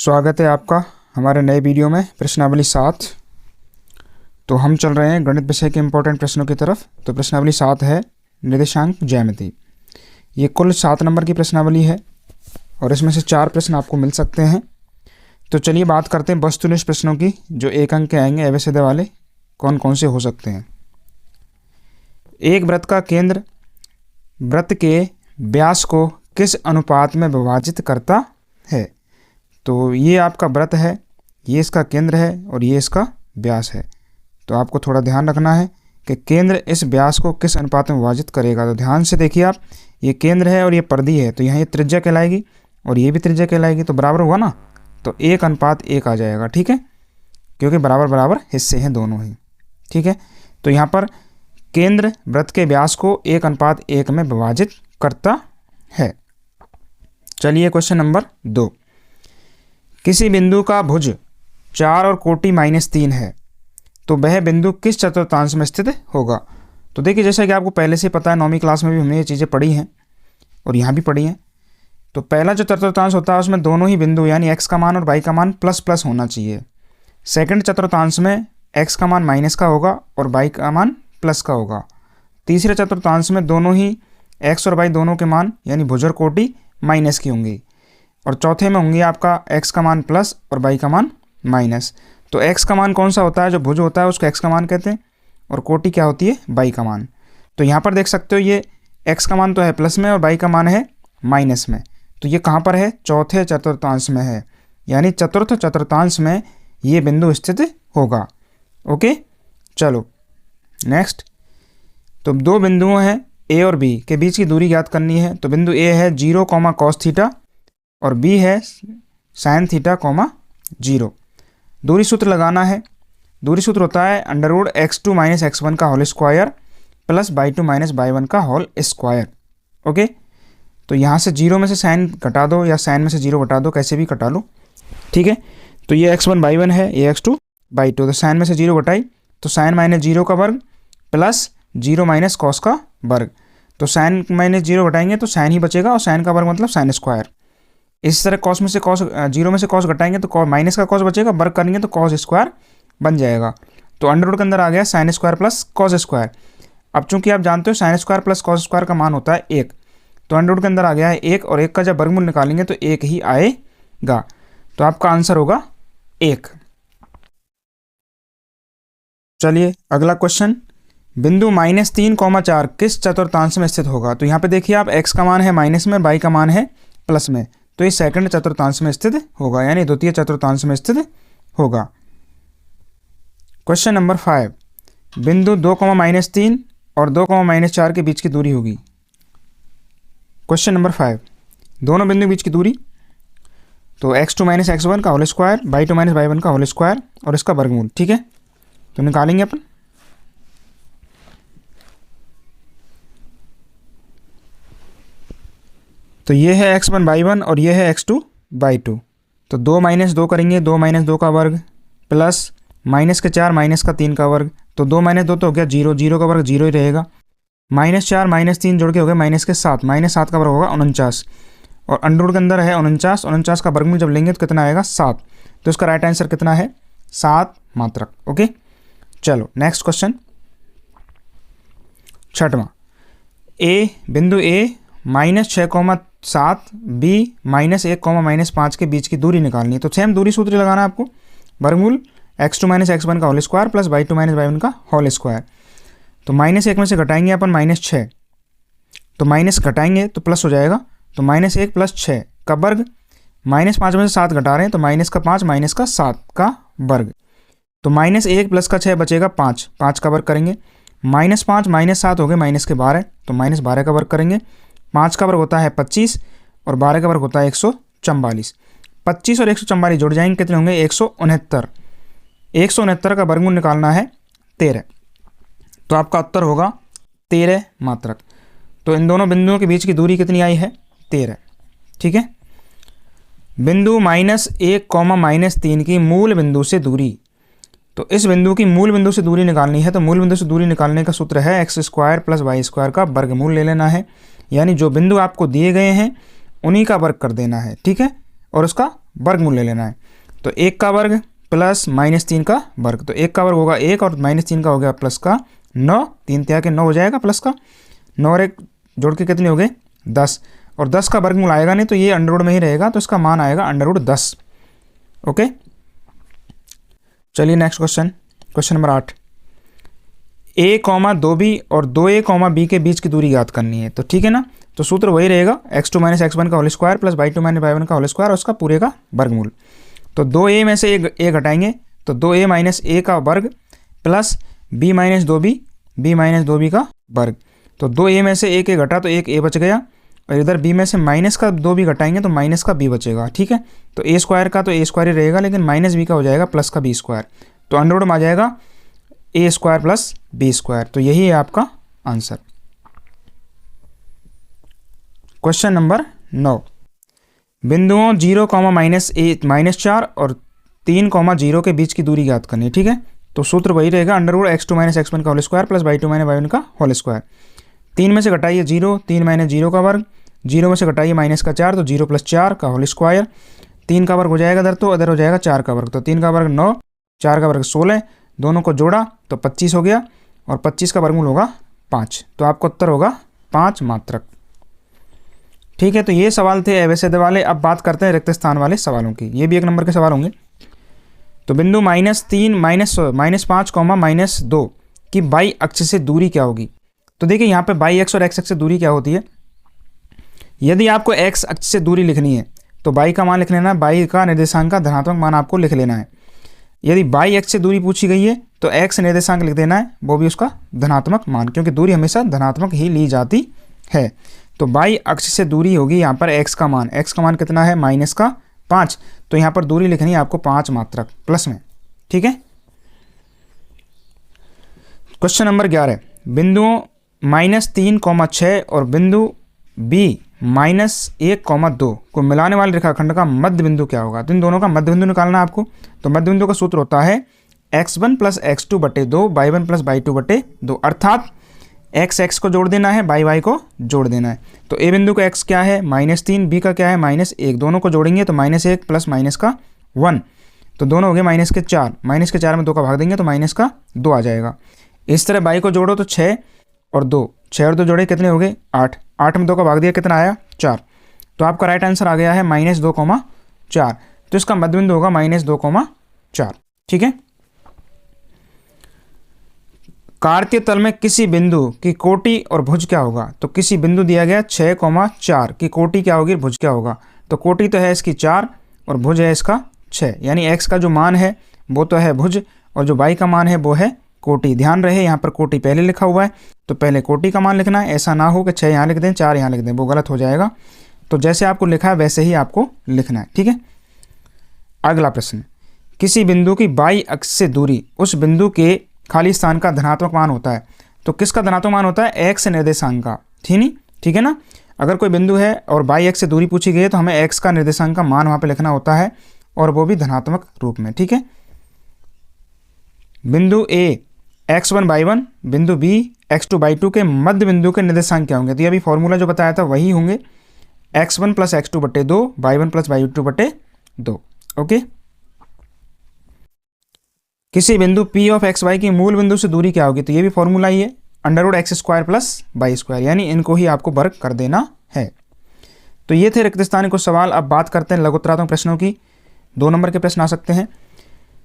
स्वागत है आपका हमारे नए वीडियो में प्रश्नावली 7। तो हम चल रहे हैं गणित विषय के इम्पोर्टेंट प्रश्नों की तरफ। तो प्रश्नावली 7 है निर्देशांक ज्यामिति। ये कुल 7 नंबर की प्रश्नावली है और इसमें से 4 प्रश्न आपको मिल सकते हैं। तो चलिए बात करते हैं वस्तुनिष्ठ प्रश्नों की, जो 1 अंक के आएंगे एवं वाले कौन कौन से हो सकते हैं। एक वृत्त का केंद्र वृत्त के व्यास को किस अनुपात में विभाजित करता है। तो ये आपका वृत्त है, ये इसका केंद्र है और ये इसका व्यास है। तो आपको थोड़ा ध्यान रखना है कि केंद्र इस व्यास को किस अनुपात में विभाजित करेगा। तो ध्यान से देखिए आप, ये केंद्र है और ये परिधि है, तो यहाँ ये त्रिज्या कहलाएगी और ये भी त्रिज्या कहलाएगी। तो बराबर हुआ ना, तो 1:1 आ जाएगा, ठीक है, क्योंकि बराबर बराबर हिस्से हैं दोनों ही, ठीक है। तो यहाँ पर केंद्र वृत्त के व्यास को 1:1 में विभाजित करता है। चलिए क्वेश्चन नंबर 2। किसी बिंदु का भुज 4 और कोटि -3 है, तो वह बिंदु किस चतुर्थांश में स्थित होगा। तो देखिए, जैसा कि आपको पहले से पता है, 9वीं क्लास में भी हमने ये चीज़ें पढ़ी हैं और यहाँ भी पढ़ी हैं। तो पहला जो चतुर्थांश होता है उसमें दोनों ही बिंदु यानी x का मान और y का मान प्लस प्लस होना चाहिए। सेकंड चतुर्थांश में x का मान माइनस का होगा और y का मान प्लस का होगा। तीसरे चतुर्थांश में दोनों ही x और y दोनों के मान यानी भुज और कोटि माइनस की होंगी और चौथे में होंगी आपका x का मान प्लस और y का मान माइनस। तो x का मान कौन सा होता है, जो भुज होता है उसको x का मान कहते हैं और कोटि क्या होती है, y का मान। तो यहाँ पर देख सकते हो, ये x का मान तो है प्लस में और y का मान है माइनस में। तो ये कहाँ पर है, चौथे चतुर्थांश में है, यानी चतुर्थ चतुर्थांश में ये बिंदु स्थित होगा। ओके, चलो नेक्स्ट। तो दो बिंदुओं हैं a और b के बीच की दूरी ज्ञात करनी है। तो बिंदु a है 0, cos थीटा और b है sin थीटा, 0। दूरी सूत्र लगाना है। दूरी सूत्र होता है √(x2 - x1) का whole square plus y2 - y1 का होल स्क्वायर। ओके, तो यहाँ से 0 में से साइन घटा दो या साइन में से 0 घटा दो, कैसे भी घटा लो, ठीक है। तो ये x1 y1 है, ये x2 y2। तो साइन में से 0 घटाई तो साइन -0 का वर्ग प्लस 0 - cos का वर्ग। तो साइन -0 घटाएंगे तो साइन ही बचेगा और साइन का वर्ग मतलब साइन स्क्वायर। इस तरह कॉस में से कॉस 0 में से कॉस घटाएंगे तो माइनस का कॉस बचेगा, वर्ग करेंगे तो कॉस स्क्वायर बन जाएगा। तो अंडर के अंदर आ गया sine square plus cos square. अब चूंकि आप जानते हो sine square plus cos square का मान होता है 1, तो अंडर के अंदर आ गया है 1 और 1 का जब वर्गमूल निकालेंगे तो 1 ही आएगा। तो आपका आंसर होगा 1। चलिए अगला क्वेश्चन। बिंदु -3, 4 किस चतुर्थांश में स्थित होगा। तो यहाँ पे देखिए आप, x का मान है माइनस में, y का मान है प्लस में, तो ये सेकंड चतुर्थांश में स्थित होगा, यानी द्वितीय चतुर्थांश में स्थित होगा। Question number 5। बिंदु 2, -3 और 2, -4 के बीच की दूरी होगी। क्वेश्चन नंबर 5, दोनों बिंदु के बीच की दूरी। तो x2 - x1 का होल स्क्वायर, y2 - y1 का होल स्क्वायर और इसका वर्गमूल, ठीक है। तो निकालेंगे अपन। तो ये है x1 y1 और ये है x2 y2। तो 2 - 2 करेंगे, 2 - 2 का वर्ग प्लस -4 - 3 का वर्ग। तो 2 - 2 तो हो गया 0, 0 का वर्ग 0 ही रहेगा। -4 - 3 जोड़ के हो गया -7, -7 का वर्ग होगा 49 और अंडर के अंदर है 49, 49 का वर्गमूल जब लेंगे तो कितना आएगा 7। तो इसका राइट आंसर कितना है, 7 मात्रक। ओके, चलो नेक्स्ट क्वेश्चन। 6वां। बिंदु A -6, b -1, -5 के बीच की दूरी निकालनी है। तो सेम दूरी सूत्र लगाना है आपको, वर्गमूल x2 - x1 का whole square plus y2 - y1 का होल स्क्वायर। तो -1 में से घटाएंगे अपन -6, तो माइनस घटाएंगे तो प्लस हो जाएगा। तो -1 + 6 का वर्ग, -5 में से 7 घटा रहे हैं तो -5 - 7 का वर्ग। तो -1 + 6 बचेगा 5, 5 का वर्ग करेंगे। -5 - 7 हो गए -12, तो -12 का वर्ग करेंगे। 5 का वर्ग होता है 25 और 12 का वर्ग होता है 144। 25 और 144 जुड़ जाएंगे, कितने होंगे 169। 169 का वर्गमूल निकालना है 13, तो आपका उत्तर होगा 13 मात्रक। तो इन दोनों बिंदुओं के बीच की दूरी कितनी आई है, 13, ठीक है। बिंदु -1, -3 की मूल बिंदु से दूरी। तो इस बिंदु की मूल बिंदु से दूरी निकालनी है। तो मूल बिंदु से दूरी निकालने का सूत्र है x² + y² का वर्गमूल ले लेना है, यानी जो बिंदु आपको दिए गए हैं उन्हीं का वर्ग कर देना है, ठीक है, और उसका वर्गमूल ले लेना है। तो 1 का वर्ग प्लस -3 का वर्ग, तो 1 का वर्ग होगा 1 और -3 का हो गया प्लस का 9, 3 तिया के 9 हो जाएगा प्लस का 9 और 1 जोड़ के कितने हो गए 10, और 10 का वर्गमूल आएगा नहीं तो ये अंडर रूट में ही रहेगा, तो इसका मान आएगा अंडर रूट 10। ओके, चलिए next question, question number 8। a, 2b और 2a, b के बीच की दूरी ज्ञात करनी है। तो ठीक है ना, तो सूत्र वही रहेगा x2 - x1 का whole square plus y2 - y1 का होल स्क्वायर और उसका पूरे का वर्गमूल। तो 2a में से a घटाएंगे तो 2a - a का वर्ग plus b - 2b, b - 2b का वर्ग। तो 2a में से 1 a घटा तो 1 a बच गया, और इधर b में से माइनस का 2b घटाएंगे तो माइनस का b बचेगा। ठीक है, तो a स्क्वायर का तो a स्क्वायर ही रहेगा, लेकिन माइनस b का हो जाएगा प्लस का b स्क्वायर, तो अंडर रूट में आ जाएगा a square plus b square. तो यही है आपका आंसर। Question number 9। बिंदुओं 0, -4 और 3, 0 के बीच की दूरी ज्ञात करनी है। ठीक है, तो सूत्र वही रहेगा अंडर रूट x2 - x1 का whole square plus y2 - y1 का होल स्क्वायर। 3 में से घटाइए 0, 3 - 0 का वर्ग, 0 में से घटाइए -4 तो 0 + 4 का होल स्क्वायर। 3 का वर्ग हो जाएगा इधर, तो इधर हो जाएगा 4 का वर्ग, तो 3 का वर्ग 9, 4 का वर्ग 16, दोनों को जोड़ा तो 25 हो गया, और 25 का वर्गमूल होगा 5, तो आपका उत्तर होगा 5 मात्रक। ठीक है, तो ये सवाल थे अवैध वाले। अब बात करते हैं रिक्त स्थान वाले सवालों की, ये भी 1 नंबर के सवाल होंगे। तो बिंदु -3, -5, -2 की बाई अक्ष से दूरी क्या होगी। तो देखिए यहाँ पे बाई अक्ष और एक्स अक्ष से दूरी क्या होती है। यदि आपको एक्स अक्ष से दूरी लिखनी है तो बाई का मान लिख लेना है, बाई का निर्देशांक का धनात्मक मान आपको लिख लेना है। यदि बाई अक्ष से दूरी पूछी गई है तो एक्स निर्देशांक लिख देना है, वो भी उसका धनात्मक मान, क्योंकि दूरी हमेशा धनात्मक ही ली जाती है। तो बाई अक्ष से दूरी होगी यहाँ पर एक्स का मान, एक्स का मान कितना है -5, तो यहाँ पर दूरी लिखनी है आपको 5 मात्रक प्लस में। ठीक है, क्वेश्चन नंबर 11। बिंदुओं -3, 6 और बिंदु b -1, 2 को मिलाने वाले रेखाखंड का मध्य बिंदु क्या होगा। तो इन दोनों का मध्य बिंदु निकालना है आपको। तो मध्य बिंदु का सूत्र होता है x1 + x2/2, y1 + y2/2, अर्थात x को जोड़ देना है, y को जोड़ देना है। तो a बिंदु का x क्या है -3, b का क्या है -1, दोनों को जोड़ेंगे तो -1 प्लस -1, तो दोनों हो गए -4, -4 में 2 का भाग देंगे तो -2 आ जाएगा। इस तरह y को जोड़ो तो 6 और 2, 6 और 2 जोड़े कितने हो गए 8, 8 में 2 का भाग दिया कितना आया 4, तो आपका राइट आंसर आ गया है -2,4। तो इसका मध्य बिंदु होगा -2,4। ठीक है, कार्तीय तल में किसी बिंदु की कोटि और भुज क्या होगा। तो किसी बिंदु दिया गया 6,4 की कोटि क्या होगी, भुज क्या होगा। तो कोटि तो है इसकी 4 और भुज है इसका 6, यानी x का जो मान है वो तो है भुज और जो y का मान है वो है कोटि। ध्यान रहे यहाँ पर कोटि पहले लिखा हुआ है, तो पहले कोटि का मान लिखना है, ऐसा ना हो कि 6 यहाँ लिख दें 4 यहाँ लिख दें, वो गलत हो जाएगा। तो जैसे आपको लिखा है वैसे ही आपको लिखना है। ठीक है, अगला प्रश्न। किसी बिंदु की बाई अक्ष से दूरी उस बिंदु के खाली स्थान का धनात्मक मान होता है। तो किसका धनात्मक मान होता है, एक्स निर्देशांक का। ठीक है ना, अगर कोई बिंदु है और बाई अक्ष से दूरी पूछी गई है तो हमें एक्स का निर्देशांक का मान वहाँ पे लिखना होता है, और वो भी धनात्मक रूप में। ठीक है, बिंदु ए x1 y1, बिंदु बी x2 y2 के मध्य बिंदु के निर्देशांक क्या होंगे। तो ये अभी फॉर्मूला जो बताया था वही होंगे, x1 + x2/2, y1 + y2/2। Okay, किसी बिंदु P(x, y) की मूल बिंदु से दूरी क्या होगी। तो ये भी फॉर्मूला ही है, √x² + y², यानी इनको ही आपको वर्ग कर देना है। तो ये थे रिक्त स्थान कुछ सवाल। अब बात करते हैं लघुत्तरात्मक प्रश्नों की। 2 नंबर के प्रश्न आ सकते हैं।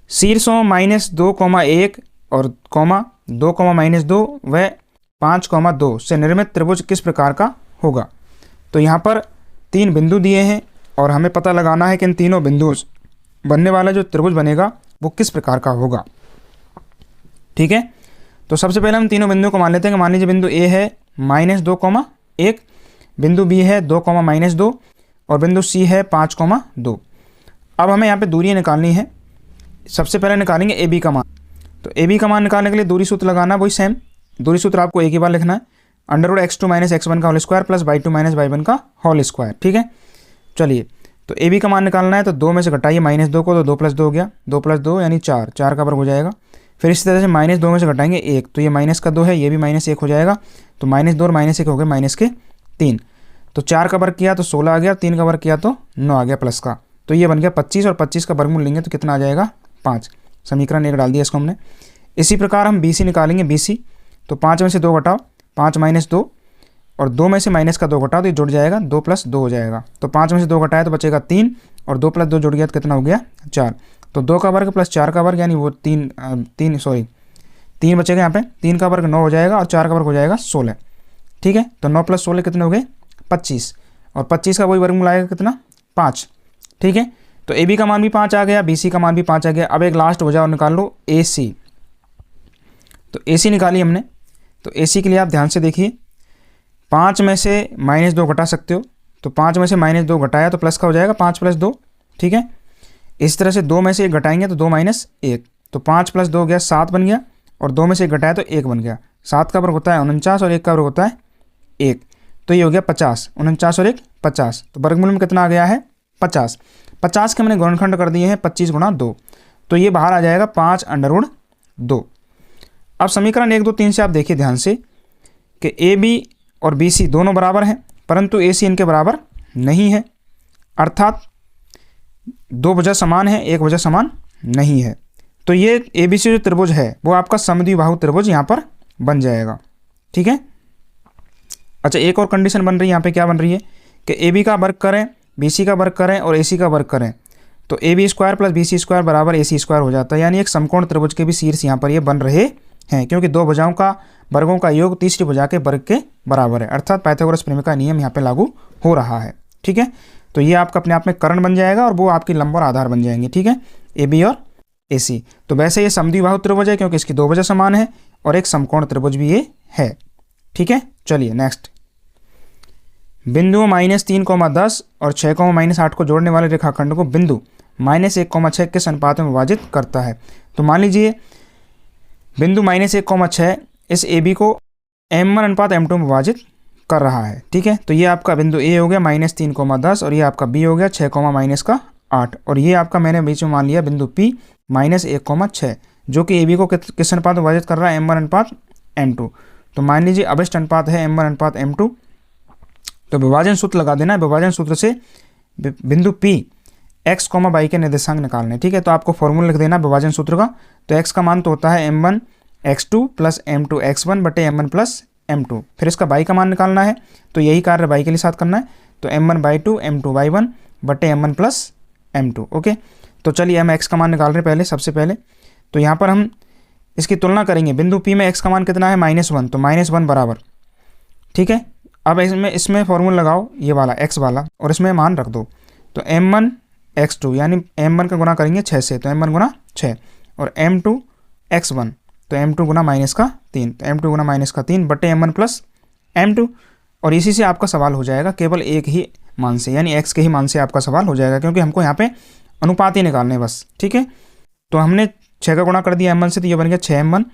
शीर्षों -2,1 और 2, व 5,2 से निर्मित त्रिभुज किस प्रकार का होगा। तो यहाँ पर 3 बिंदु दिए हैं और हमें पता लगाना है कि इन तीनों बिंदुओं से बनने वाला जो त्रिभुज बनेगा वो किस प्रकार का होगा। ठीक है, तो सबसे पहले हम तीनों बिंदुओं को मान लेते हैं कि मान लीजिए बिंदु ए है -2,1, बिंदु बी है 2, और बिंदु सी है 5,2। अब हमें यहाँ पे दूरियाँ निकालनी है। सबसे पहले निकालेंगे ए बी का मान। तो ए बी का मान निकालने के लिए दूरी सूत्र लगाना, वही सेम दूरी सूत्र आपको एक ही बार लिखना है, √x2 - x1 का whole square plus y2 - y1 का होल स्क्वायर। ठीक है, चलिए तो ए बी का मान निकालना है, तो 2 में से घटाइए -2 को, तो 2 + 2 हो गया, 2 + 2 यानी 4, 4 का वर्ग हो जाएगा। फिर इसी तरह से -2 में से घटाएंगे 1, तो ये -2 है, ये भी -1 हो जाएगा, तो -2 और -1 हो गए -3। तो 4 का वर्ग किया तो 16 आ गया, 3 का वर्ग किया तो 9 आ गया प्लस का, तो ये बन गया 25 और 25 का वर्गमूल लेंगे तो कितना आ जाएगा 5। समीकरण 1 डाल दिया इसको हमने। इसी प्रकार हम BC निकालेंगे। BC तो 5 में से 2 घटाओ, 5 - 2 और 2 में से माइनस का 2 घटाओ तो ये जुड़ जाएगा, 2 + 2 हो जाएगा। तो 5 में से 2 घटाया तो बचेगा 3 और 2 + 2 जुड़ गया तो कितना हो गया 4। तो 2 का वर्ग + 4 का वर्ग यानी वो 3 बचेगा यहाँ पे। 3 का वर्ग 9 हो जाएगा और 4 का वर्ग हो जाएगा 16। ठीक है, तो 9 + 16 कितने हो गए 25 और 25 का वही वर्गमूल आएगा कितना 5। ठीक है, तो AB का मान भी 5 आ गया, BC का मान भी 5 आ गया। अब एक लास्ट वजह और निकाल लो AC। तो AC निकाली हमने। तो AC के लिए आप ध्यान से देखिए, 5 में से -2 घटा सकते हो। तो 5 में से -2 घटाया तो प्लस का हो जाएगा 5 + 2। ठीक है, इस तरह से 2 में से 1 घटाएंगे तो 2 - 1 तो 5 + 2 हो गया 7 बन गया और 2 में से 1 घटाया तो 1 बन गया। 7 का वर्ग होता है 49 और 1 का वर्ग होता है 1, तो ये हो गया 50। 49 और 1 50, तो वर्गमूल में कितना आ गया है 50। 50 के मैंने गुणनखंड कर दिए हैं 25 × 2, तो ये बाहर आ जाएगा 5√2। अब समीकरण 1, 2, 3 से आप देखिए ध्यान से कि AB और BC दोनों बराबर हैं, परंतु AC इनके बराबर नहीं है, अर्थात 2 भुजा समान है, 1 भुजा समान नहीं है। तो ये ABC जो त्रिभुज है वो आपका समद्विबाहु त्रिभुज यहाँ पर बन जाएगा। ठीक है, अच्छा एक और कंडीशन बन रही है यहाँ पे, क्या बन रही है कि AB का वर्ग करें, BC का वर्ग करें और AC का वर्ग करें तो AB² + BC² = AC² हो जाता है। यानी एक समकोण त्रिभुज के भी शीर्ष यहाँ पर ये बन रहे हैं, क्योंकि 2 भुजाओं का वर्गों का योग तीसरी भुजा के वर्ग के बराबर है, अर्थात पाइथागोरस प्रमेय का नियम यहाँ पे लागू हो रहा है। ठीक है, तो ये आपका अपने आप में कर्ण बन जाएगा और वो आपकी लंब और आधार बन जाएंगे। ठीक है, AB और AC। तो वैसे ये समद्विबाहु त्रिभुज है क्योंकि इसकी 2 भुजा समान है और एक समकोण त्रिभुज भी ये है। ठीक है, चलिए नेक्स्ट। बिंदुओं -3, 10 और 6, -8 को जोड़ने वाले रेखाखंड को बिंदु -1, 6 के अनुपात में विभाजित करता है। तो मान लीजिए बिंदु -1, 6 इस AB को M1/M2 में विभाजित कर रहा है। ठीक है, तो ये आपका बिंदु A हो गया -3, 10 और ये आपका B हो गया 6, -8 और ये आपका मैंने बीच में मान लिया बिंदु P -1, 6 जो कि AB को किस अनुपात में विभाजित कर रहा है M1/M2। तो मान लीजिए अभिष्ट अनुपात है M1/M2, तो विभाजन सूत्र लगा देना है। विभाजन सूत्र से बिंदु P x, y के निर्देशांक निकालने। ठीक है, तो आपको फॉर्मूला लिख देना विभाजन सूत्र का। तो x का मान तो होता है M1x2 + M2x1 / M1 + M2। फिर इसका y का मान निकालना है, तो यही कार्य y के लिए साथ करना है। तो M1/2 M2/1 / M1 + M2। Okay, तो चलिए हम x का मान निकाल रहे हैं सबसे पहले। तो यहाँ पर हम इसकी तुलना करेंगे। बिंदु P में x का मान कितना है -1, तो -1 बराबर। ठीक है, अब इसमें फॉर्मूला लगाओ ये वाला x वाला और इसमें मान रख दो। तो M1x2 यानी M1 का गुना करेंगे 6 से, तो M1 × 6 और M2x1 तो M2 × -3 तो M2 × -3 / M1 + M2। और इसी से आपका सवाल हो जाएगा केवल एक ही मान से, यानी x के ही मान से आपका सवाल हो जाएगा, क्योंकि हमको यहाँ पे अनुपात ही निकालने बस। ठीक है, तो हमने 6 का गुणा कर दिया M1 से तो ये बन गया 6M1,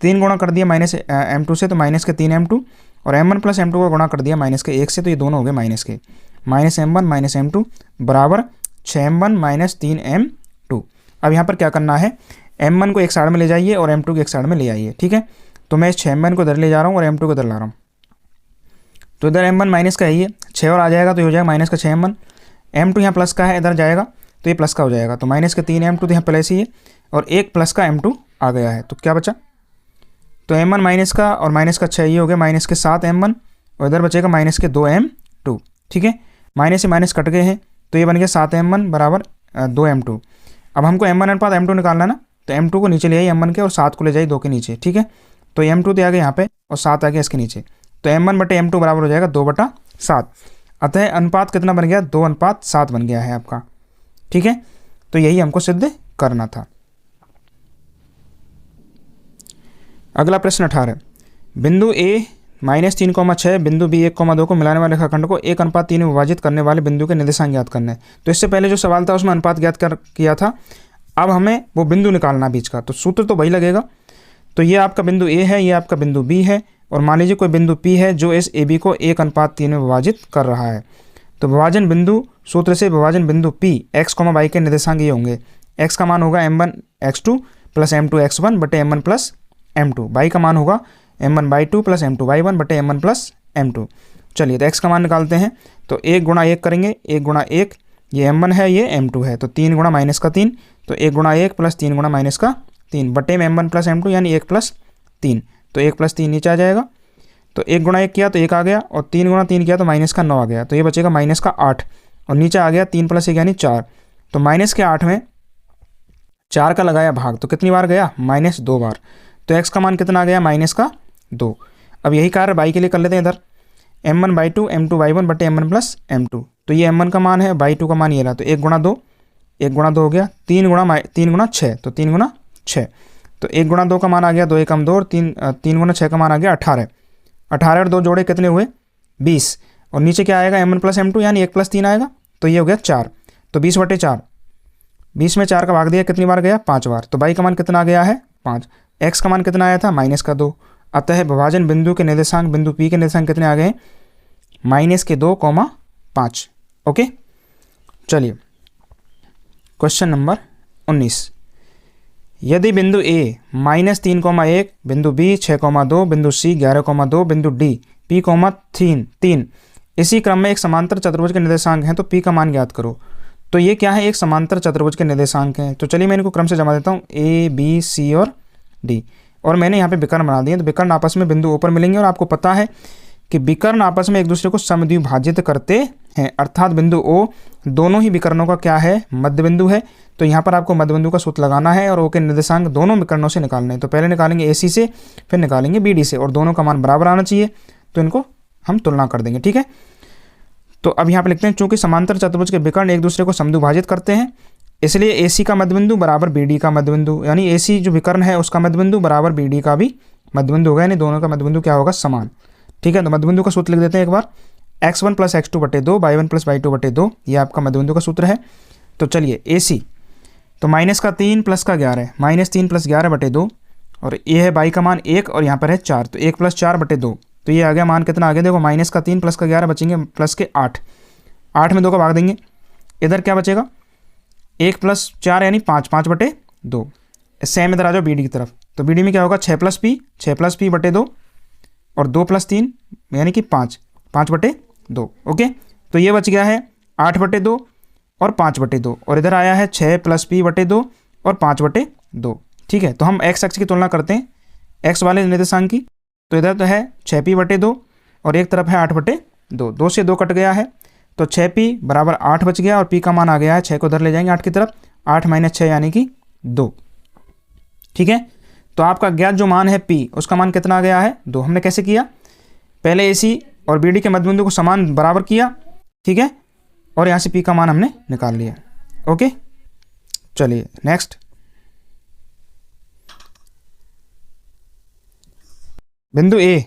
3 गुणा कर दिया -M2 से तो -3M2 और M1 + M2 का गुणा कर दिया -1 से तो ये दोनों हो गए -के। -M1 - M2 बराबर 6M1 - 3M2। अब यहाँ पर क्या करना है, M1 को एक साइड में ले जाइए और M2 को एक साइड में ले आइए। ठीक है, तो मैं इस 6M1 को इधर ले जा रहा हूँ और M2 को इधर ला रहा हूँ। तो इधर M1 माइनस का है, ये 6 और आ जाएगा तो ये हो जाएगा -6M1। M2 यहाँ प्लस का है, इधर जाएगा तो ये प्लस का हो जाएगा, तो -3M2 तो यहाँ प्लस ही है और एक प्लस का M2 आ गया है। तो क्या बचा, तो M1 माइनस का और -6 ये हो गया -7M1 और इधर बचेगा -2M2। ठीक है, माइनस से माइनस कट गए हैं तो ये बन गया 7M1 बराबर 2M2। अब हमको M1/M2 निकालना है ना, तो M2 को नीचे ले आई M1 के और 7 को ले जाइए 2 के नीचे। ठीक है, तो M2 तो आ गया यहाँ पे और 7 आ गया इसके नीचे, तो M1/M2 बराबर हो जाएगा 2/7। अतः अनुपात कितना बन गया, 2:7 बन गया है आपका। ठीक है, तो यही हमको सिद्ध करना था। अगला प्रश्न 18, बिंदु A -3, बिंदु B 1, 2 को मिलाने वाले रेखाखंड को 1:3 में विभाजित करने वाले बिंदु के निर्देशांक ज्ञात करना है। तो इससे पहले जो सवाल था उसमें अनुपात ज्ञात किया था, अब हमें वो बिंदु निकालना बीच का, तो सूत्र तो वही लगेगा। तो ये आपका बिंदु A है, ये आपका बिंदु B है और मान लीजिए कोई बिंदु P है जो इस AB को 1:3 में विभाजित कर रहा है। तो विभाजन बिंदु सूत्र से विभाजन बिंदु P x, y के निर्देशांक ये होंगे। x का मान होगा M1x2 + M2x1 / M1 + M2। y का मान होगा M1/2 + M2/1 / M1 + M2। चलिए तो x का मान निकालते हैं। तो 1 × 1 करेंगे, 1 × 1 ये m1 है, ये m2 है, तो 3 गुणा माइनस का 3, तो 1 गुणा 1 प्लस 3 गुणा माइनस का 3 बटे में m1 प्लस m2 यानी 1 प्लस 3, तो 1 प्लस 3 नीचे आ जाएगा, तो 1 गुणा 1 किया तो 1 आ गया, और 3 गुणा 3 किया तो माइनस का 9 आ गया, तो ये बचेगा माइनस का 8, और नीचे आ गया 3 प्लस 1 यानी 4, तो माइनस के 8 में 4 का लगाया भाग, तो कितनी बार गया, माइनस 2 बार, तो x का मान कितना आ गया, माइनस का 2। अब यही कार्य y के लिए कर लेते हैं इधर, m1/2 m2/1 बटे m1 प्लस m2, तो ये m1 का मान है, y2 का मान ये रहा, तो 1 गुणा 2, 1 गुणा 2 हो गया, 3 गुणा 6, तो 3 गुणा 6, तो 1 गुणा 2 का मान आ गया 2 एकम 2, और 3 गुणा 6 का मान आ गया 18, 18 और 2 जोड़े कितने हुए 20, और नीचे क्या आएगा m1 प्लस m2 यानी 1 प्लस 3 आएगा, तो ये हो गया 4, तो 20 बटे 4, 20 में 4 का भाग दिया कितनी बार गया, 5 बार, तो y का मान कितना आ गया है 5, x का मान कितना आया था, माइनस का 2, अतः विभाजन बिंदु के निर्देशांक बिंदु P के निर्देशांक कितने आ गए, माइनस के 2,5। ओके, चलिए क्वेश्चन नंबर 19, यदि बिंदु A -3,1, बिंदु B 6,2, बिंदु C 11,2, बिंदु D P, 3 इसी क्रम में एक समांतर चतुर्भुज के निर्देशांक हैं, तो P का मान ज्ञात करो। तो ये क्या है, एक समांतर चतुर्भुज के निर्देशांक हैं, तो चलिए मैं इनको क्रम से जमा देता हूँ, A B C और D, और मैंने यहाँ पे विकर्ण बना दिए, तो विकर्ण आपस में बिंदु ऊपर मिलेंगे, और आपको पता है कि विकर्ण आपस में एक दूसरे को समद्विभाजित करते हैं, अर्थात बिंदु O दोनों ही विकर्णों का क्या है, मध्य बिंदु है, तो यहाँ पर आपको मध्य बिंदु का सूत्र लगाना है, और O के निर्देशांक दोनों विकर्णों से निकालने हैं, तो पहले निकालेंगे AC से, फिर निकालेंगे BD से, और दोनों का मान बराबर आना चाहिए, तो इनको हम तुलना कर देंगे, ठीक है। तो अब यहाँ पे लिखते हैं, चूंकि समांतर चतुर्भुज के विकर्ण एक दूसरे को समद्विभाजित करते हैं, इसलिए AC का मध्यबिंदु बराबर BD का मध्यबिंदु, यानी AC जो विकर्ण है उसका मध्यबिंदु बराबर BD का भी मध्यबिंदु होगा, यानी दोनों का मध्यबिंदु क्या होगा, समान, ठीक है। तो मध्यबिंदु का सूत्र लिख देते हैं एक बार, x1 प्लस x2 बटे 2, y1 प्लस y2 बटे 2, ये आपका मध्यबिंदु का सूत्र है। तो चलिए AC, तो माइनस का 3 प्लस का 11, -3 प्लस 11 बटे 2, और ये है y का मान 1, और यहाँ पर है 4, तो 1 प्लस 4 बटे 2, तो ये आ गया मान कितना आ गया, देखो माइनस का 3 प्लस का 11 बचेंगे प्लस के 8, 8 में 2 का भाग देंगे, इधर क्या बचेगा, 1 प्लस 4 यानी 5, 5 बटे 2, सेम इधर आ जाओ BD की तरफ, तो BD में क्या होगा, 6 प्लस P बटे 2, और 2 प्लस 3 यानी कि 5, 5 बटे 2, ओके। तो ये बच गया है 8 बटे 2 और 5 बटे 2, और इधर आया है 6 प्लस P बटे 2 और 5 बटे 2, ठीक है। तो हम x अक्ष की तुलना करते हैं x वाले निर्देशांक की, तो इधर तो है 6P बटे 2 और एक तरफ है 8 बटे 2, 2 से 2 कट गया है, तो 6P बराबर 8 बच गया, और P का मान आ गया है 6 को उधर ले जाएंगे 8 की तरफ, 8 माइनस 6 यानी कि 2, ठीक है। तो आपका ज्ञात जो मान है P, उसका मान कितना आ गया है 2। हमने कैसे किया, पहले AC और BD के मध्यबिंदु को समान बराबर किया, ठीक है, और यहाँ से P का मान हमने निकाल लिया, ओके। चलिए नेक्स्ट, बिंदु A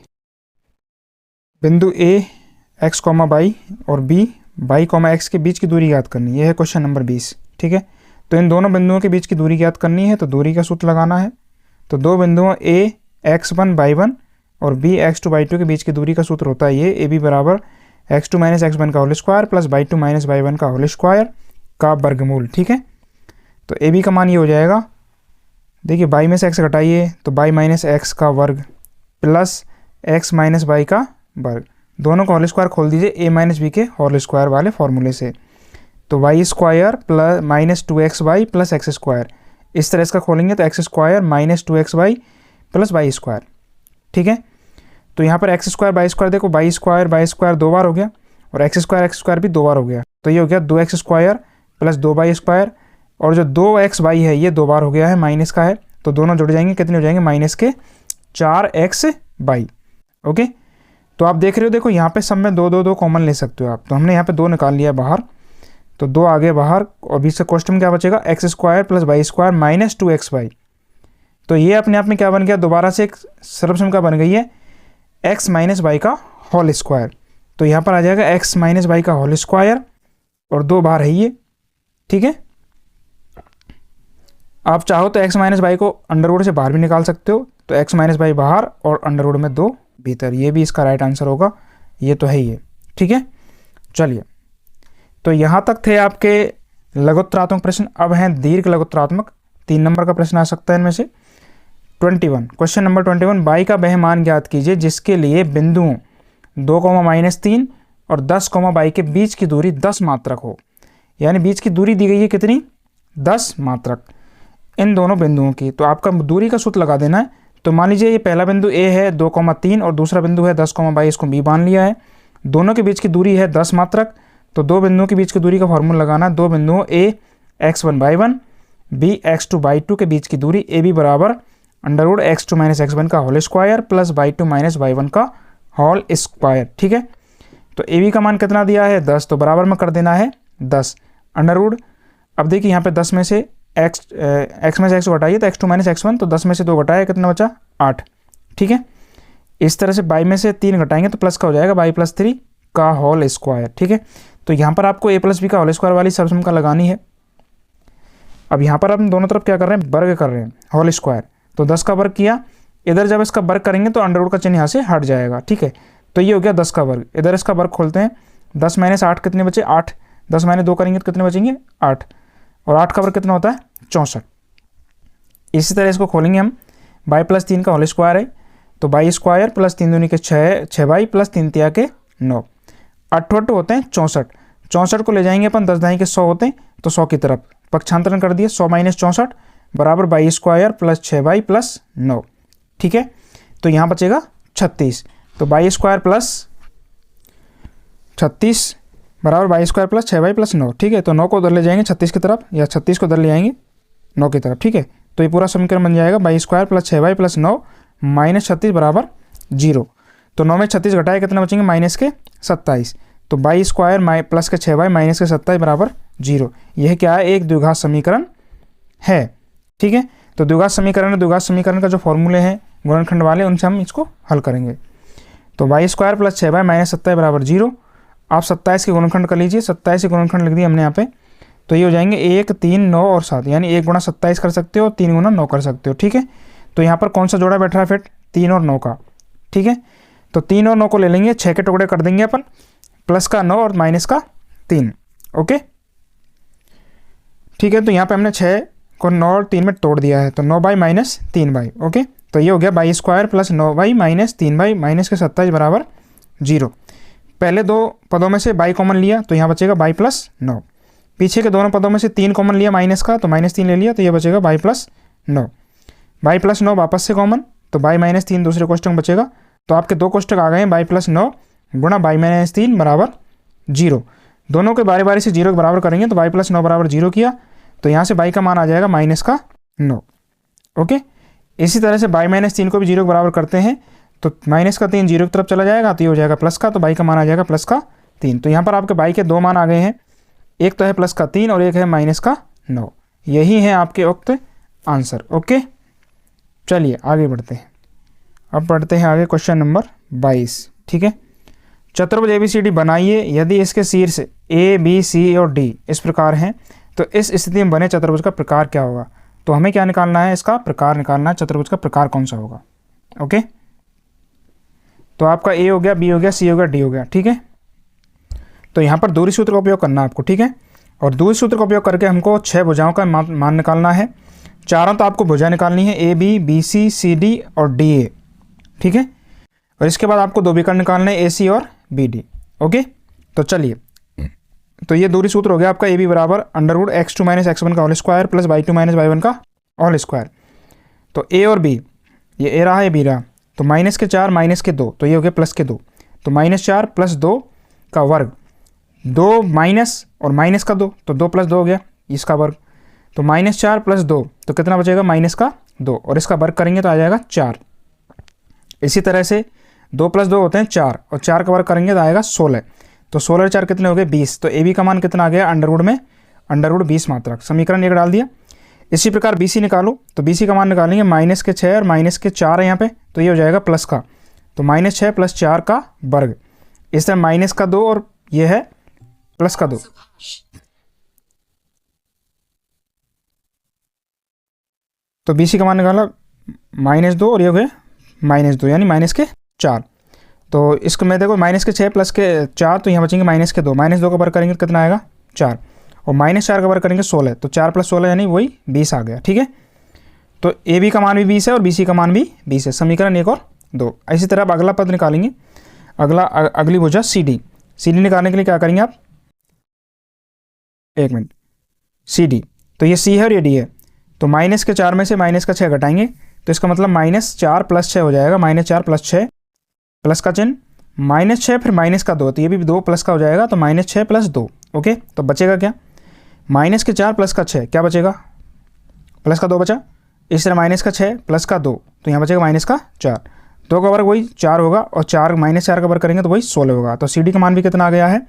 x, y और B y, x के बीच की दूरी ज्ञात करनी है, यह है क्वेश्चन नंबर 20, ठीक है। तो इन दोनों बिंदुओं के बीच की दूरी ज्ञात करनी है, तो दूरी का सूत्र लगाना है। तो दो बिंदुओं A x1 y1 और B x2 y2 के बीच की दूरी का सूत्र होता है ये, AB बराबर x2 माइनस x1 का whole square plus y2 minus y1 का होल स्क्वायर का वर्गमूल, ठीक है। तो AB का मान ये हो जाएगा, देखिए y में से x घटाइए तो y माइनस x का वर्ग प्लस x माइनस y का वर्ग, दोनों का होल स्क्वायर खोल दीजिए a माइनस b के होल स्क्वायर वाले फॉर्मूले से, तो Y square plus minus 2xy plus X square, इस तरह इसका खोलेंगे तो X square minus 2xy plus Y square, ठीक है। तो यहाँ पर एक्स स्क्वायर बाई स्क्वायर, देखो बाई स्क्वायर 2 बार हो गया, और एक्स स्क्वायर भी 2 बार हो गया, तो ये हो गया 2x square plus 2y square, और जो 2xy है ये 2 बार हो गया है, माइनस का है, तो दोनों जुड़ जाएंगे, कितने हो जाएंगे, माइनस के 4xy, ओके। तो आप देख रहे हो, देखो यहाँ पे सब में 2 2 2 कॉमन ले सकते हो आप, तो हमने यहाँ पे 2 निकाल लिया बाहर, तो 2 आगे बाहर, और बीच से क्वेश्चन में क्या बचेगा, X square plus Y square minus 2xy, तो ये अपने आप में क्या बन गया, दोबारा से एक सर्वसम बन गई है x माइनस वाई का होल स्क्वायर, तो यहाँ पर आ जाएगा x माइनस वाई का होल स्क्वायर, और 2 बाहर है ये, ठीक है। आप चाहो तो x माइनस वाई को अंडरवुड से बाहर भी निकाल सकते हो, तो x माइनस वाई बाहर और अंडरवुड में 2 भीतर, ये भी इसका राइट आंसर होगा, ये तो है ये, ठीक है। चलिए, तो यहाँ तक थे आपके लघुत्तरात्मक प्रश्न। अब हैं दीर्घ लघुत्तरात्मक, 3 नंबर का प्रश्न आ सकता है इनमें से। 21, क्वेश्चन नंबर 21, y का वह मान ज्ञात कीजिए जिसके लिए बिंदुओं 2, -3 और 10, y के बीच की दूरी 10 मात्रक हो। यानी बीच की दूरी दी गई है कितनी, 10 मात्रक इन दोनों बिंदुओं की। तो आपका दूरी का सूत्र लगा देना है। तो मान लीजिए ये पहला बिंदु ए है 2,3 और दूसरा बिंदु है 10,22, इसको बी मान लिया है। दोनों के बीच की दूरी है 10 मात्रक। तो दो बिंदुओं के बीच की दूरी का फॉर्मूला लगाना है। दो बिंदुओं ए x1/1 बी x2/2 के बीच की दूरी ए बी बराबर √x2 - x1 का whole square plus y2 - y1 का होल स्क्वायर। ठीक है, तो ए बी का मान कितना दिया है 10, तो बराबर में कर देना है 10 अंडर। अब देखिए यहाँ पे 10 में से x में से x घटाइए तो x2 - x1, तो 10 में से 2 घटाया कितना बचा 8। ठीक है, इस तरह से y में से 3 घटाएंगे तो प्लस का हो जाएगा y + 3 का होल स्क्वायर। ठीक है, तो यहाँ पर आपको a + b का होल स्क्वायर वाली सबसम का लगानी है। अब यहाँ पर हम दोनों तरफ क्या कर रहे हैं, वर्ग कर रहे हैं, होल स्क्वायर। तो 10 का वर्ग किया, इधर जब इसका वर्ग करेंगे तो अंडर रूट का चिन्ह यहाँ से हट जाएगा। ठीक है, तो ये हो गया 10 का वर्ग। इधर इसका वर्ग खोलते हैं, 10 - 8 कितने बचे 8, 10 - 2 करेंगे तो कितने बचेंगे 8, और 8 का वर्ग कितना होता है 64। इसी तरह इसको खोलेंगे हम, y + 3 का होल स्क्वायर है, तो y स्क्वायर प्लस 3 दूनी के 6y प्लस 3 तिया के 9, 8 होते हैं 64। 64 को ले जाएंगे अपन, 10 दाई के 100 होते हैं, तो 100 की तरफ पक्षांतरण कर दिए, 100 - 64 बराबर y square plus 6y plus 9। ठीक है, तो यहाँ बचेगा 36, तो y स्क्वायर प्लस 36 बराबर y square plus 6y plus 9। ठीक है, तो 9 को उधर ले जाएंगे 36 की तरफ, या 36 को उधर ले आएंगे 9 की तरफ। ठीक है, तो ये पूरा समीकरण बन जाएगा y square plus 6y plus 9 - 36 बराबर 0। तो 9 में 36 घटाए कितना बचेंगे -27, तो y स्क्वायर प्लस के 6y माइनस के 27 बराबर 0। यह क्या है, एक द्विघात समीकरण है। ठीक है, तो द्विघात समीकरण का जो फॉर्मूले हैं गुणनखंड वाले, उनसे हम इसको हल करेंगे। तो y square plus 6y minus 27 बराबर 0। आप 27 के गुणनखंड कर लीजिए, 27 के गुणनखंड लिख दिए हमने यहाँ पे, तो ये हो जाएंगे 1, 3, 9 और 7, यानी 1 × 27 कर सकते हो, 3 × 9 कर सकते हो। ठीक है, तो यहाँ पर कौन सा जोड़ा बैठ रहा है फिर 3 और 9 का। ठीक है, तो 3 और 9 को ले लेंगे, 6 के टुकड़े कर देंगे अपन, प्लस का 9 और माइनस का 3। ओके, ठीक है, तो यहाँ पे हमने 6 को 9 और 3 में तोड़ दिया है, तो 9y माइनस 3y। ओके, तो ये हो गया y square plus 9y minus 3y minus के 27 बराबर 0। पहले दो पदों में से y कॉमन लिया, तो यहाँ बचेगा y प्लस 9। पीछे के दोनों पदों में से 3 कॉमन लिया माइनस का, तो -3 ले लिया, तो ये बचेगा y प्लस 9। y प्लस 9 वापस से कॉमन, तो y माइनस 3 दूसरे कोष्टक में बचेगा। तो आपके दो कोष्टक आ गए हैं, y प्लस 9 गुणा y माइनस 3 बराबर 0। दोनों के बारी बारी से 0 के बराबर करेंगे, तो y प्लस 9 बराबर 0 किया, तो यहाँ से y का मान आ जाएगा -9। ओके, इसी तरह से y माइनस 3 को भी 0 के बराबर करते हैं, तो -3 0 की तरफ चला जाएगा, तो ये हो जाएगा प्लस का, तो y का मान आ जाएगा +3। तो यहाँ पर आपके y के दो मान आ गए हैं, एक तो है +3 और एक है -9। यही है आपके उक्त आंसर। ओके, चलिए आगे बढ़ते हैं। अब पढ़ते हैं आगे क्वेश्चन नंबर 22। ठीक है, चतुर्भुज ABCD बनाइए, यदि इसके शीर्ष A, B, C और D इस प्रकार हैं, तो इस स्थिति में बने चतुर्भुज का प्रकार क्या होगा। तो हमें क्या निकालना है, इसका प्रकार निकालना है, चतुर्भुज का प्रकार कौन सा होगा। ओके, तो आपका A हो गया, B हो गया, C हो गया, D हो गया। ठीक है, तो यहाँ पर दूरी सूत्र का उपयोग करना है आपको। ठीक है, और दूरी सूत्र का उपयोग करके हमको 6 भुजाओं का मान निकालना है। चारों तो आपको भुजा निकालनी है, AB, BC, CD और DA। ठीक है, और इसके बाद आपको दो विकर्ण निकालने हैं, AC और BD। ओके, तो चलिए, तो ये दूरी सूत्र हो गया आपका AB बराबर √x2 - x1 का whole square plus y2 - y1 का होल स्क्वायर। तो A और B, ये A रहा है, B रहा, तो -4 -2, तो ये हो गया +2, तो -4 + 2 का वर्ग, 2 माइनस और माइनस का 2, तो 2 + 2 हो गया इसका वर्ग, तो -4 + 2, तो कितना बचेगा -2, और इसका वर्ग करेंगे तो आ जाएगा 4। इसी तरह से 2 + 2 होते हैं 4, और 4 का वर्ग करेंगे तो आएगा 16, तो 16 और 4 कितने हो गए 20। तो AB का मान कितना आ गया अंडर रूट 20 मात्रक। समीकरण एक डाल दिया। इसी प्रकार BC निकालो, तो BC का मान निकालेंगे, -6 और -4 है यहाँ पे, तो ये हो जाएगा प्लस का, तो -6 + 4 का वर्ग, इस तरह -2 और ये है +2। तो BC का मान निकाला -2 और ये हो गया -2, यानी -4। तो इसको मैं देखो -6 + 4, तो यहाँ बचेंगे -2, -2 का वर्ग करेंगे तो कितना आएगा 4, और -4 का वर्ग करेंगे 16, तो 4 + 16 यानी वही 20 आ गया। ठीक है, तो AB का मान भी 20 है और BC का मान भी 20 है। समीकरण 1 और 2। इसी तरह अब अगला पद निकालेंगे, अगली भुजा CD निकालने के लिए क्या करेंगे आप, एक मिनट, सी डी, तो ये सी है और ये डी है, तो माइनस के 4 में से माइनस का 6 घटाएंगे तो इसका मतलब -4 + 6 हो जाएगा, -4 + 6 प्लस का चिन्ह, -6 फिर माइनस का 2, तो ये भी 2 प्लस का हो जाएगा, तो -6 + 2। ओके, तो बचेगा क्या, माइनस के 4 प्लस का 6, क्या बचेगा, प्लस का 2 बचा, इस तरह माइनस का 6 प्लस का 2, तो यहाँ बचेगा माइनस का 4, 2 का वर्ग वही 4 होगा और 4 -4 का वर्ग करेंगे तो वही 16 होगा। तो सी डी का मान भी कितना आ गया है,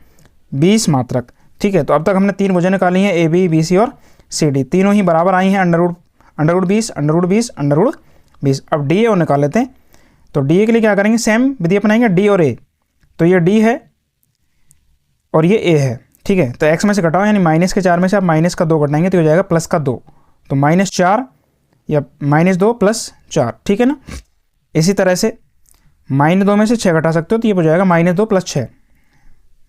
20 मात्रक। ठीक है, तो अब तक हमने 3 भुजाएं निकाली हैं, ए बी बी सी और सी डी, तीनों ही बराबर आई हैं, √20 √20 अब डी ए और निकाल लेते हैं। तो डी ए के लिए क्या करेंगे, सेम विधि अपनाएंगे, डी और ए, तो ये डी है और ये ए है। ठीक है, तो एक्स में से घटाओ, यानी माइनस के 4 में से आप माइनस का 2 घटाएंगे तो हो जाएगा प्लस का 2, तो -4 या -2 + 4। ठीक है ना, इसी तरह से -2 में से 6 घटा सकते हो, तो ये हो जाएगा -2 + 6,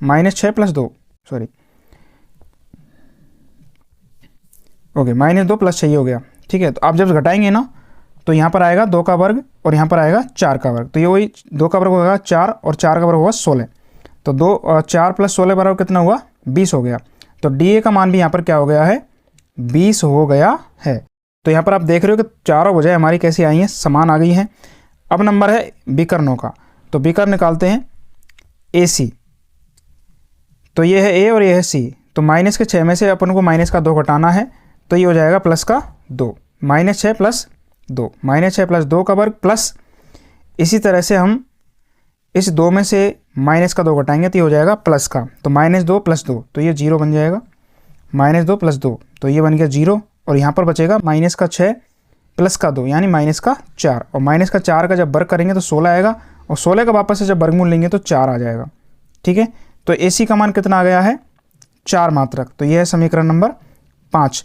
-6 + 2, सॉरी, ओके, -2 + 6 हो गया। ठीक है, तो आप जब घटाएंगे ना तो यहाँ पर आएगा 2 का वर्ग और यहाँ पर आएगा 4 का वर्ग, तो ये वही 2 का वर्ग होगा 4 और 4 का वर्ग होगा 16, तो 4 + 16 बराबर कितना हुआ, 20 हो गया। तो डी ए का मान भी यहाँ पर क्या हो गया है, 20 हो गया है। तो यहाँ पर आप देख रहे हो कि चारों वजह हमारी कैसी आई हैं, समान आ गई हैं। अब नंबर है विकर्णों का, तो विकर्ण निकालते हैं ए सी, तो ये है ए और ये है सी, तो माइनस के 6 में से अपन को माइनस का 2 घटाना है, तो ये हो जाएगा प्लस का 2, -6 + 2, -6 + 2 का वर्ग प्लस, इसी तरह से हम इस 2 में से माइनस का 2 घटाएंगे तो ये हो जाएगा प्लस का, तो -2 + 2, तो ये 0 बन जाएगा, -2 + 2, तो ये बन गया 0, और यहाँ पर बचेगा माइनस का 6 प्लस का 2 यानी -4, और माइनस का 4 का जब वर्ग करेंगे तो 16 आएगा, और 16 का वापस से जब वर्गमूल लेंगे तो 4 आ जाएगा। ठीक है, तो ए सी का मान कितना आ गया है, 4 मात्रक, तो ये है समीकरण नंबर 5।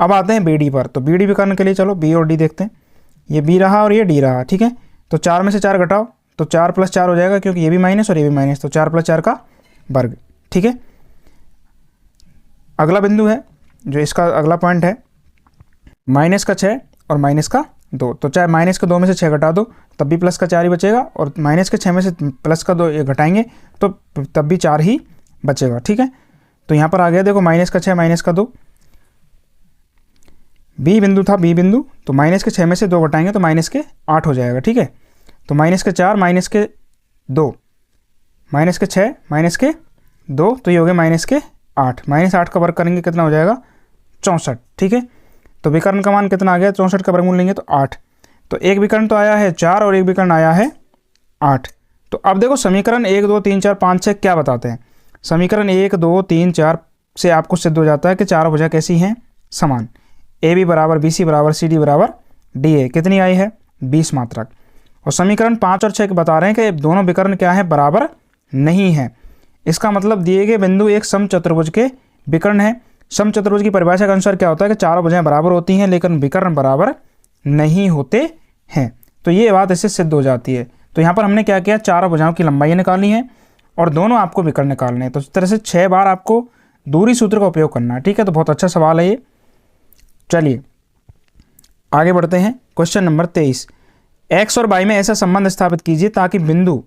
अब आते हैं बी डी पर, तो बी डी विकर्ण के लिए चलो बी और डी देखते हैं, ये बी रहा और ये डी रहा। ठीक है, तो 4 में से 4 घटाओ तो 4 + 4 हो जाएगा, क्योंकि ये भी माइनस और ये भी माइनस, तो 4 + 4 का वर्ग। ठीक है, अगला बिंदु है जो इसका अगला पॉइंट है, माइनस का 6 और माइनस का 2, तो चाहे माइनस के 2 में से 6 घटा दो तब भी प्लस का 4 ही बचेगा, और माइनस के 6 में से प्लस का 2 घटाएंगे तो तब भी 4 ही बचेगा। ठीक है, तो यहाँ पर आ गया देखो, माइनस का 6 माइनस का 2, बी बिंदु था, बी बिंदु, तो माइनस के 6 में से 2 घटाएंगे तो माइनस के 8 हो जाएगा। ठीक है, तो माइनस के 4 माइनस के 2, माइनस के 6 माइनस के 2, तो ये हो गया माइनस के 8, -8 का वर्ग करेंगे कितना हो जाएगा, 64। ठीक है, तो विकर्ण का मान कितना आ गया, 64 का वर्गमूल लेंगे तो 8, तो एक विकर्ण तो आया है 4 और एक विकर्ण आया है 8। तो अब देखो समीकरण 1 2 3 4 5 6 क्या बताते हैं, समीकरण 1 2 3 4 से आपको सिद्ध हो जाता है कि चारों भुजा कैसी हैं, समान, ए बी बराबर बी सी बराबर सी डी बराबर डी ए, कितनी आई है, 20 मात्रक। और समीकरण 5 और 6 बता रहे हैं कि दोनों विकर्ण क्या है, बराबर नहीं है। इसका मतलब दिए गए बिंदु एक समचतुर्भुज के विकर्ण है। समचतुर्भुज की परिभाषा के अनुसार क्या होता है कि चारों भुजाएं बराबर होती हैं लेकिन विकर्ण बराबर नहीं होते हैं, तो ये बात इससे सिद्ध हो जाती है। तो यहाँ पर हमने क्या किया, चारों भुजाओं की लंबाई निकालनी है और दोनों आपको विकर्ण निकालने हैं, तो इस तरह से 6 बार आपको दूरी सूत्र का उपयोग करना है। ठीक है, तो बहुत अच्छा सवाल है ये। चलिए आगे बढ़ते हैं, क्वेश्चन नंबर 23, एक्स और वाई में ऐसा संबंध स्थापित कीजिए ताकि बिंदु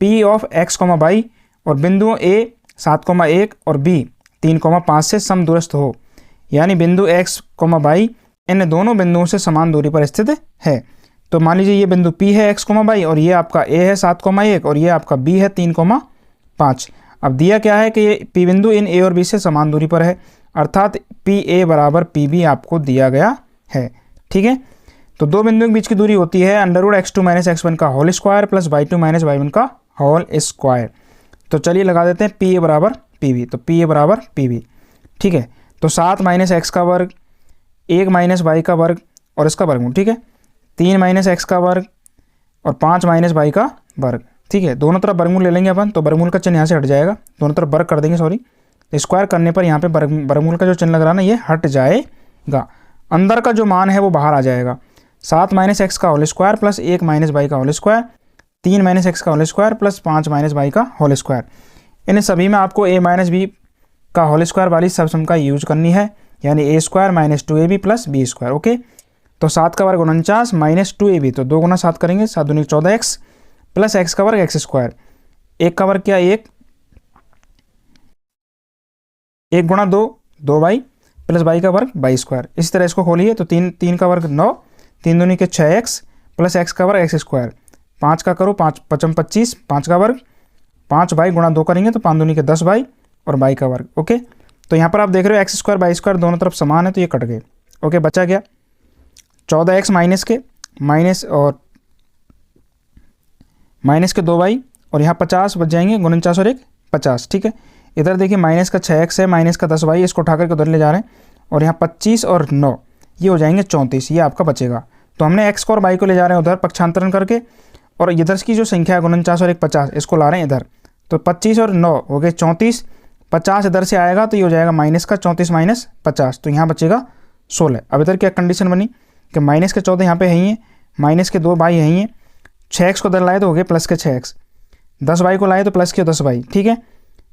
P ऑफ x, y और बिंदुओं A 7,1 और B 3,5 से समदूरस्थ हो, यानी बिंदु x, y इन दोनों बिंदुओं से समान दूरी पर स्थित है। तो मान लीजिए ये बिंदु P है x, y और ये आपका A है 7,1 और ये आपका B है 3,5। अब दिया क्या है कि ये P बिंदु इन A और B से समान दूरी पर है, अर्थात PA बराबर PB आपको दिया गया है। ठीक है, तो दो बिंदुओं के बीच की दूरी होती है √x2 - x1 का whole square plus y2 - y1 का होल स्क्वायर। तो चलिए लगा देते हैं PA बराबर PB, तो PA बराबर PB। ठीक है, तो 7 - x का वर्ग, 1 - y का वर्ग और इसका वर्गमूल। ठीक है, 3 - x का वर्ग और 5 - y का वर्ग। ठीक है, दोनों तरफ वर्गमूल ले लेंगे अपन, तो वर्गमूल का चिन्ह यहाँ से हट जाएगा, दोनों तरफ वर्ग कर देंगे, सॉरी, स्क्वायर करने पर यहाँ पे वर्गमूल का जो चिन्ह लग रहा है ना ये हट जाएगा, अंदर का जो मान है वो बाहर आ जाएगा। 7 - x का होल स्क्वायर प्लस 1 - y का होल स्क्वायर, 3 - x का होल स्क्वायर प्लस 5 - y का होल स्क्वायर। इन सभी में आपको a - b का होल स्क्वायर वाली सबसम का यूज करनी है, यानी a² - 2ab plus b²। Okay, तो 7 का वर्ग 49 - 2ab, तो 2 गुना 7 करेंगे, 7 दूनी 14x प्लस x का वर्ग x², 1 का वर्ग क्या 1, 1 गुणा 2 2y प्लस y का वर्ग बाई स्क्वायर। इसी तरह इसको खोलिए तो 3 का वर्ग 9, 3 दूनी के 6x प्लस x का वर्ग x स्क्वायर। 5 का करो 5 पचम 25, 5 का वर्ग 5y गुणा 2 करेंगे तो 5 दूनी के 10y और y का वर्ग। ओके, तो यहाँ पर आप देख रहे हो एक्स स्क्वायर बाई स्क्वायर दोनों तरफ समान है तो ये कट गए। ओके, बचा गया 14x माइनस के माइनस के 2y और यहाँ 50 बच जाएंगे, 49 और 1 50। ठीक है, इधर देखिए माइनस का 6x है, माइनस का 10y, इसको उठा करके उधर ले जा रहे हैं और यहाँ 25 और 9 ये हो जाएंगे 34, ये आपका बचेगा। तो हमने x को और y को ले जा रहे हैं उधर पक्षांतरण करके और इधर की जो संख्या है 49 और 1 50 इसको ला रहे हैं इधर। तो 25 और 9 हो गए 34, 50 इधर से आएगा तो ये हो जाएगा माइनस का 34 माइनस 50, तो यहाँ बचेगा 16। अब इधर क्या कंडीशन बनी कि माइनस के 14 यहाँ पे है ही है, माइनस के 2y है ही है, 6x को इधर लाए तो हो गए प्लस के 6x, 10y को लाए तो प्लस के 10y। ठीक है,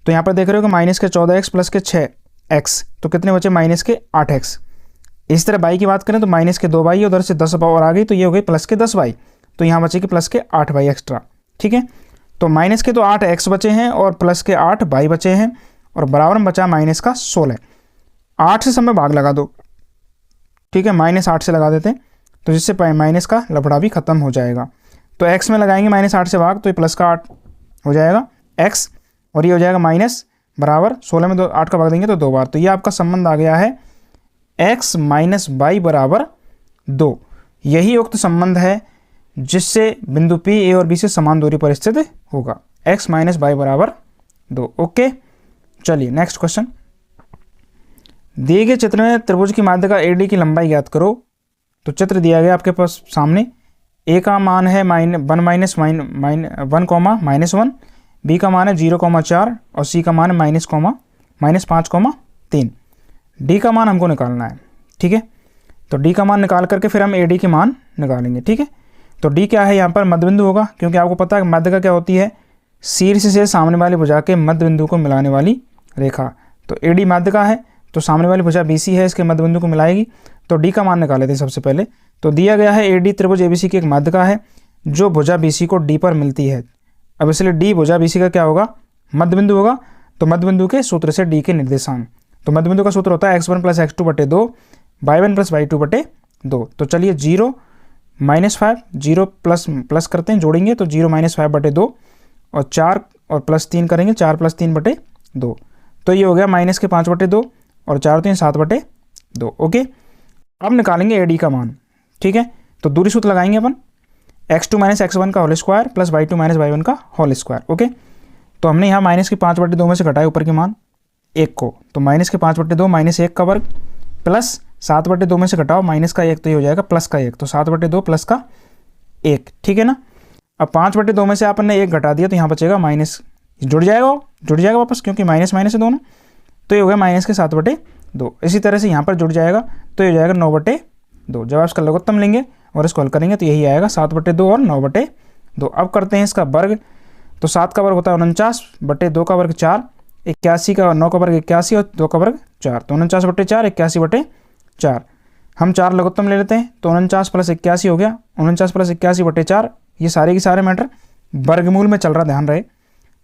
तो यहाँ पर देख रहे हो कि माइनस के 14x प्लस के 6x तो कितने बचे माइनस के 8x। इस तरह y की बात करें तो माइनस के 2y उधर से 10 और आ गई तो ये हो गई प्लस के 10y, तो यहाँ बचेगी प्लस के 8y एक्स्ट्रा। ठीक है, तो माइनस के तो 8x बचे हैं और प्लस के 8y बचे हैं और बराबर में बचा माइनस का 16। 8 से समय भाग लगा दो। ठीक है, -8 से लगा देते हैं तो जिससे माइनस का लफड़ा भी खत्म हो जाएगा। तो x में लगाएंगे -8 से भाग तो ये प्लस का 8 हो जाएगा x और ये हो जाएगा माइनस बराबर 16 में 8 का भाग देंगे तो 2 बार। तो ये आपका संबंध आ गया है x माइनस y बराबर 2। यही उक्त संबंध है जिससे बिंदु P A और B से समान दूरी पर स्थित होगा, x माइनस y बराबर 2। ओके, चलिए नेक्स्ट क्वेश्चन। दिए गए चित्र में त्रिभुज की माध्यिका AD की लंबाई ज्ञात करो। तो चित्र दिया गया आपके पास सामने, A का मान है 1 माइनस 1, B का मान है 0,4 और C का मान है -5,3। D का मान हमको निकालना है। ठीक है, तो D का मान निकाल करके फिर हम AD के मान निकालेंगे। ठीक है, तो D क्या है यहाँ पर मध्यबिंदु होगा, क्योंकि आपको पता है माध्यिका क्या होती है, शीर्ष से सामने वाली भुजा के मध्य बिंदु को मिलाने वाली रेखा। तो AD माध्यिका है तो सामने वाली भुजा BC है, इसके मध्य बिंदु को मिलाएगी। तो D का मान निकाले थे सबसे पहले। तो दिया गया है AD त्रिभुज ABC की एक माध्यिका है जो भुजा BC को D पर मिलती है। अब इसलिए D भुजा BC का क्या होगा, मध्य बिंदु होगा। तो मध्य बिंदु के सूत्र से D के निर्देशांक, तो मध्य बिंदु का सूत्र होता है x1 प्लस x2 बटे 2, y1 प्लस y2 बटे 2। तो चलिए 0 -5, 0 प्लस करते हैं, जोड़ेंगे तो 0 -5 बटे 2 और 4 और प्लस 3 करेंगे, 4 प्लस 3 बटे 2। तो ये हो गया माइनस के 5 बटे 2 और 4 3 7 बटे 2। ओके, अब निकालेंगे AD का मान। ठीक है, तो दूरी सूत्र लगाएंगे अपन, x2 माइनस x1 का whole square plus y2 minus y1 का होल स्क्वायर। ओके, तो हमने यहाँ माइनस के 5 बटे 2 में से घटाया ऊपर के मान 1 को, तो माइनस के 5 बटे 2 माइनस 1 का वर्ग प्लस 7 बटे 2 में से घटाओ माइनस का 1 तो ये हो जाएगा प्लस का 1, तो 7 बटे 2 प्लस का 1। ठीक है ना, अब 5 बटे 2 में से आपने 1 घटा दिया तो यहाँ बचेगा माइनस, जुड़ जाएगा वापस, क्योंकि माइनस माइनस है दोनों, तो ये हो गया माइनस के 7 बटे 2। इसी तरह से यहाँ पर जुड़ जाएगा तो ये हो जाएगा 9 बटे 2। जब आप इसका लघुत्तम लेंगे और इसको हल करेंगे तो यही आएगा 7 बटे 2 और 9 बटे 2। अब करते हैं इसका वर्ग, तो 7 का वर्ग होता है 49 बटे 2 का वर्ग 4, 81 का 9 का वर्ग 81 और 2 का वर्ग 4, तो 49 बटे 4 81 बटे 4। हम 4 लघुत्तम ले लेते हैं तो 49 प्लस 81 हो गया, 49 प्लस 81 बटे 4, ये सारे के सारे मैटर वर्गमूल में चल रहा, ध्यान रहे।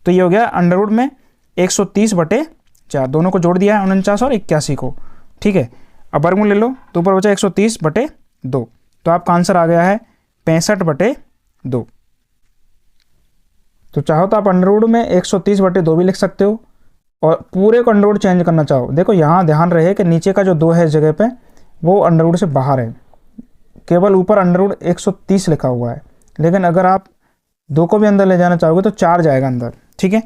तो ये हो गया अंडर रूट में 130 बटे 4, दोनों को जोड़ दिया है 49 और 81 को। ठीक है, अब वर्गमूल ले लो तो ऊपर बचा 130 बटे 2, तो आपका आंसर आ गया है 65 बटे 2। तो चाहो तो आप अंडर रूट में 130 बटे 2 भी लिख सकते हो और पूरे को अंडर रूट चेंज करना चाहो, देखो यहाँ ध्यान रहे कि नीचे का जो 2 है इस जगह पे वो अंडर रूट से बाहर है, केवल ऊपर अंडर रूट 130 लिखा हुआ है। लेकिन अगर आप 2 को भी अंदर ले जाना चाहोगे तो 4 जाएगा अंदर। ठीक है,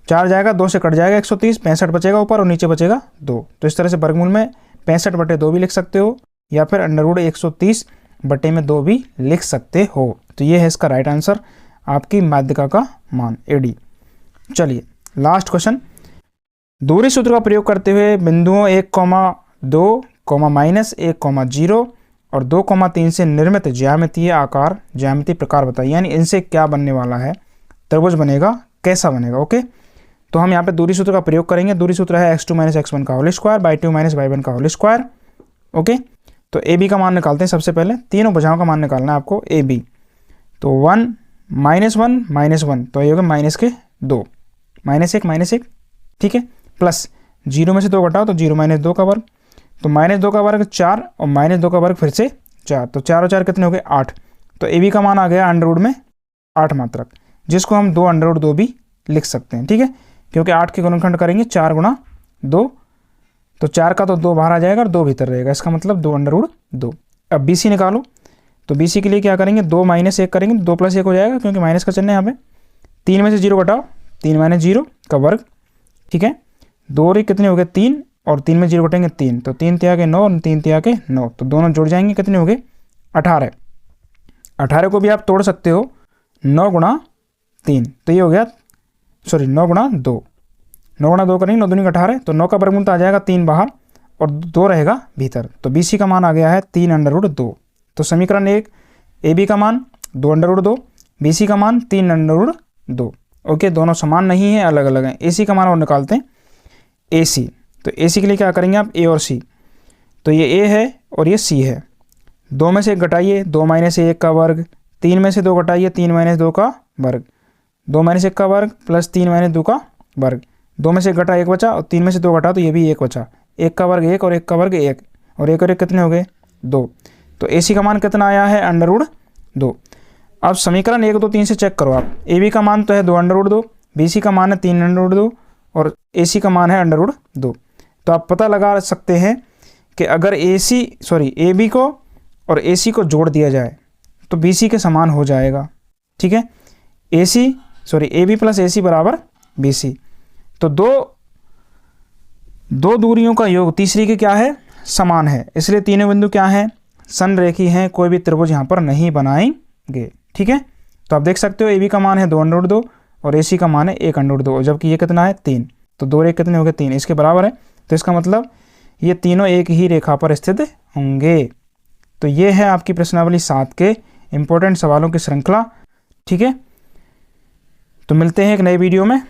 4 जाएगा, 2 से कट जाएगा 130, 65 बचेगा ऊपर और नीचे बचेगा 2। तो इस तरह से वर्गमूल में 65 बटे 2 भी लिख सकते हो या फिर अंडर रूट 130 बटे में 2 भी लिख सकते हो। तो ये है इसका राइट आंसर, आपकी माध्यिका का मान AD। चलिए लास्ट क्वेश्चन, दूरी सूत्र का प्रयोग करते हुए बिंदुओं 1,2, -1,0 और 2,3 से निर्मित ज्यामितीय आकार ज्यामितीय प्रकार बताइए, यानी इनसे क्या बनने वाला है, त्रिभुज बनेगा, कैसा बनेगा। ओके, तो हम यहाँ पे दूरी सूत्र का प्रयोग करेंगे। दूरी सूत्र है x2 माइनस x1 का whole square by 2 minus y1 का होल स्क्वायर। ओके, तो AB का मान निकालते हैं सबसे पहले, तीनों भुजाओं का मान निकालना है आपको AB। तो 1 -1 -1 तो ये होगा -2, -1 -1, ठीक है, प्लस जीरो में से 2 घटाओ तो 0 - 2 का वर्ग, तो -2 का वर्ग 4 और -2 का वर्ग फिर से 4, तो 4 और 4 कितने हो गए 8। तो ए बी का मान आ गया अंडर रूट में 8 मात्रक, जिसको हम 2 अंडर रूट 2 भी लिख सकते हैं, ठीक है, क्योंकि 8 के गुणनखंड करेंगे 4 गुणा 2, तो 4 का तो 2 बाहर आ जाएगा और 2 भीतर रहेगा, इसका मतलब 2 अंडर रूट 2। अब बी सी निकालो, तो बी सी के लिए क्या करेंगे 2 - 1 करेंगे, 2 + 1 हो जाएगा क्योंकि माइनस का चिन्ह है यहाँ पे। 3 में से 0 घटाओ, 3 - 0 का वर्ग, ठीक है, 2 और 1 कितने हो गए 3, और 3 में 0 घटेंगे 3, तो 3 तिया के 9 और 3 तिया के 9, तो दोनों जुड़ जाएंगे, कितने हो गए 18। 18 को भी आप तोड़ सकते हो 9 गुणा 3, तो ये हो गया 9 गुणा 2, 9 गुणा 2 करेंगे 9 दूनी 18, तो 9 का वर्गमूल तो आ जाएगा 3 बाहर और 2 रहेगा भीतर, तो बी सी का मान आ गया है 3 अंडर रूट 2। तो समीकरण 1 ए बी का मान 2 अंडर रूट 2, बी सी का मान 3 अंडर रूट 2। ओके, दोनों समान नहीं है, अलग अलग हैं। ए सी का मान और निकालते हैं, ए सी, तो ए सी के लिए क्या करेंगे आप ए और सी, तो ये ए है और ये सी है, 2 में से 1 घटाइए 2 - 1 का वर्ग, 3 में से 2 घटाइए 3 - 2 का वर्ग, 2 - 1 का वर्ग प्लस 3 - 2 का वर्ग, 2 में से 1 घटा 1 बचा और 3 में से 2 घटा तो ये भी 1 बचा, 1 का वर्ग 1 और 1 का वर्ग 1 और 1 और 1 कितने हो गए 2। तो ए सी का मान कितना आया है अंडर रूट 2। अब समीकरण 1 2 3 से चेक करो आप, ए बी का मान तो है 2 अंडर रूट 2, बी सी का मान है 3 अंडर रूट 2 और ए सी का मान है अंडर रूट 2। तो आप पता लगा सकते हैं कि अगर ए बी को और ए सी को जोड़ दिया जाए तो बी सी के समान हो जाएगा, ठीक है, ए बी प्लस ए सी बराबर बी सी। तो दो दूरियों का योग तीसरी के क्या है समान है, इसलिए तीनों बिंदु क्या हैं संरेखी हैं, कोई भी त्रिभुज यहाँ पर नहीं बनाएंगे, ठीक है। तो आप देख सकते हो ए बी का मान है 2 अंडर रूट 2 और ए सी का मान है 1 अंडर रूट 2, जबकि ये कितना है 3, तो 2 एक कितने हो गए 3, इसके बराबर है, तो इसका मतलब ये तीनों एक ही रेखा पर स्थित होंगे। तो ये है आपकी प्रश्नावली 7 के इंपॉर्टेंट सवालों की श्रृंखला, ठीक है। तो मिलते हैं एक नए वीडियो में,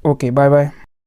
ओके बाय बाय।